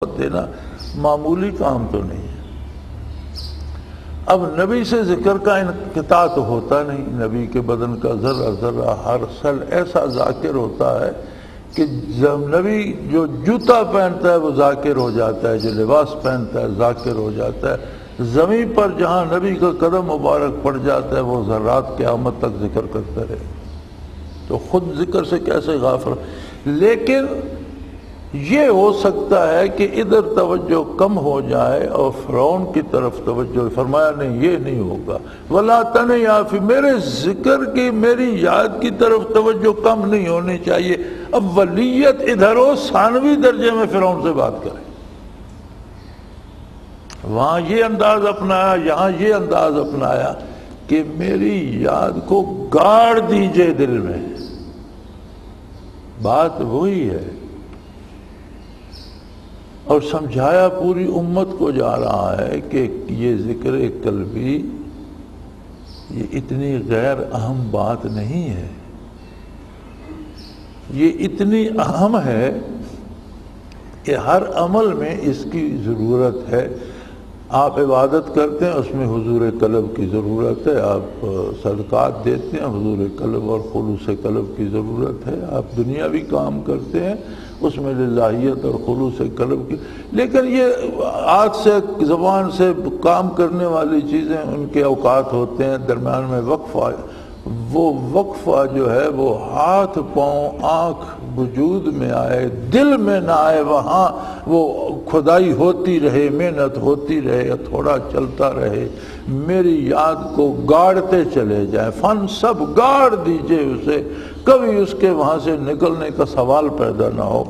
دینا معمولی کام تو نہیں ہے۔ اب نبی سے ذکر کا انقطاع تو ہوتا نہیں، نبی کے بدن کا ذرہ ذرہ ہر سیل ایسا ذاکر ہوتا ہے کہ جب نبی جو جوتا پہنتا ہے وہ ذاکر ہو جاتا ہے، جو لباس پہنتا ہے ذاکر ہو جاتا ہے، زمین پر جہاں نبی کا قدم مبارک پڑ جاتا ہے وہ ذرات قیامت تک ذکر کرتا رہے، تو خود ذکر سے کیسے غافل۔ لیکن یہ ہو سکتا ہے کہ ادھر توجہ کم ہو جائے اور فرعون کی طرف توجہ، فرمایا نہیں یہ نہیں ہوگا، وَلَا تَنْيَا فِي، میرے ذکر کی میری یاد کی طرف توجہ کم نہیں ہونی چاہیے۔ اب ولیت ادھر ہو، ثانوی درجے میں فرعون سے بات کریں، وہاں یہ انداز اپنایا، یہاں یہ انداز اپنایا کہ میری یاد کو گاڑ دیجئے دل میں۔ بات وہی ہے، اور سمجھایا پوری امت کو جا رہا ہے کہ یہ ذکر قلبی یہ اتنی غیر اہم بات نہیں ہے، یہ اتنی اہم ہے کہ ہر عمل میں اس کی ضرورت ہے۔ آپ عبادت کرتے ہیں اس میں حضور قلب کی ضرورت ہے، آپ صدقات دیتے ہیں حضور قلب اور خلوص قلب کی ضرورت ہے، آپ دنیاوی کام کرتے ہیں اس میں للہیت اور خلوص قلب کی، لیکن یہ ہاتھ سے زبان سے کام کرنے والی چیزیں ان کے اوقات ہوتے ہیں، درمیان میں وقفہ، وہ وقفہ جو ہے وہ ہاتھ پاؤں آنکھ وجود میں آئے دل میں نہ آئے، وہاں وہ کھدائی ہوتی رہے، محنت ہوتی رہے، تھوڑا چلتا رہے، میری یاد کو گاڑتے چلے جائیں، فن سب گاڑ دیجئے اسے، کبھی اس کے وہاں سے نکلنے کا سوال پیدا نہ ہو۔